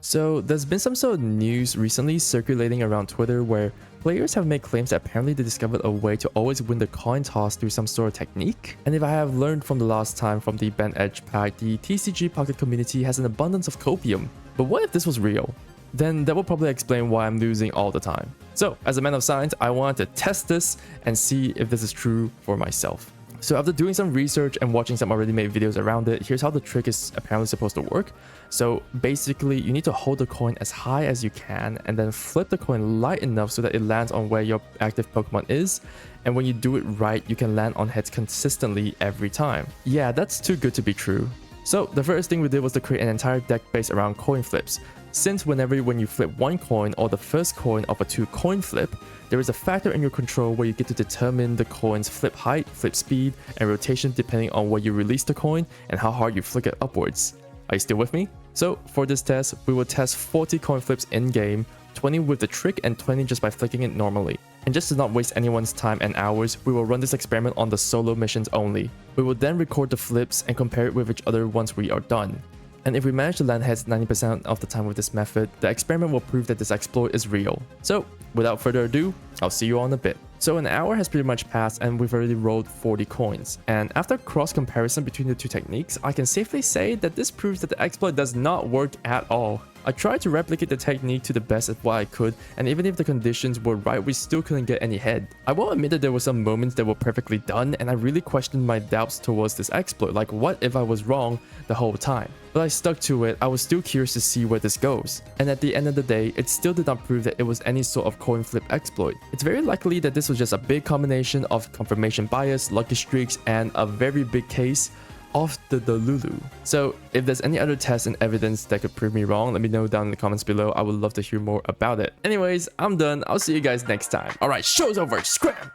So there's been some sort of news recently circulating around Twitter where players have made claims that apparently they discovered a way to always win the coin toss through some sort of technique. And if I have learned from the last time from the Ben Edge pack, the TCG Pocket community has an abundance of copium. But what if this was real? Then that will probably explain why I'm losing all the time. So as a man of science, I wanted to test this and see if this is true for myself. So after doing some research and watching some already made videos around it, here's how the trick is apparently supposed to work. So basically, you need to hold the coin as high as you can and then flip the coin light enough so that it lands on where your active Pokemon is. And when you do it right, you can land on heads consistently every time. Yeah, that's too good to be true. So the first thing we did was to create an entire deck based around coin flips. Since when you flip one coin or the first coin of a 2-coin flip, there is a factor in your control where you get to determine the coin's flip height, flip speed, and rotation depending on where you release the coin and how hard you flick it upwards. Are you still with me? So for this test, we will test 40 coin flips in-game, 20 with the trick and 20 just by flicking it normally. And just to not waste anyone's time and hours, we will run this experiment on the solo missions only. We will then record the flips and compare it with each other once we are done. And if we manage to land heads 90% of the time with this method, the experiment will prove that this exploit is real. So without further ado, I'll see you all in a bit. So an hour has pretty much passed and we've already rolled 40 coins. And after cross comparison between the two techniques, I can safely say that this proves that the exploit does not work at all. I tried to replicate the technique to the best of what I could, and even if the conditions were right, we still couldn't get any head. I will admit that there were some moments that were perfectly done, and I really questioned my doubts towards this exploit, like what if I was wrong the whole time? But I stuck to it. I was still curious to see where this goes. And at the end of the day, it still did not prove that it was any sort of coin flip exploit. It's very likely that this was just a big combination of confirmation bias, lucky streaks, and a very big case of the Delulu. So if there's any other tests and evidence that could prove me wrong, let me know down in the comments below. I would love to hear more about it. Anyways, I'm done. I'll see you guys next time. Alright, show's over. Scram!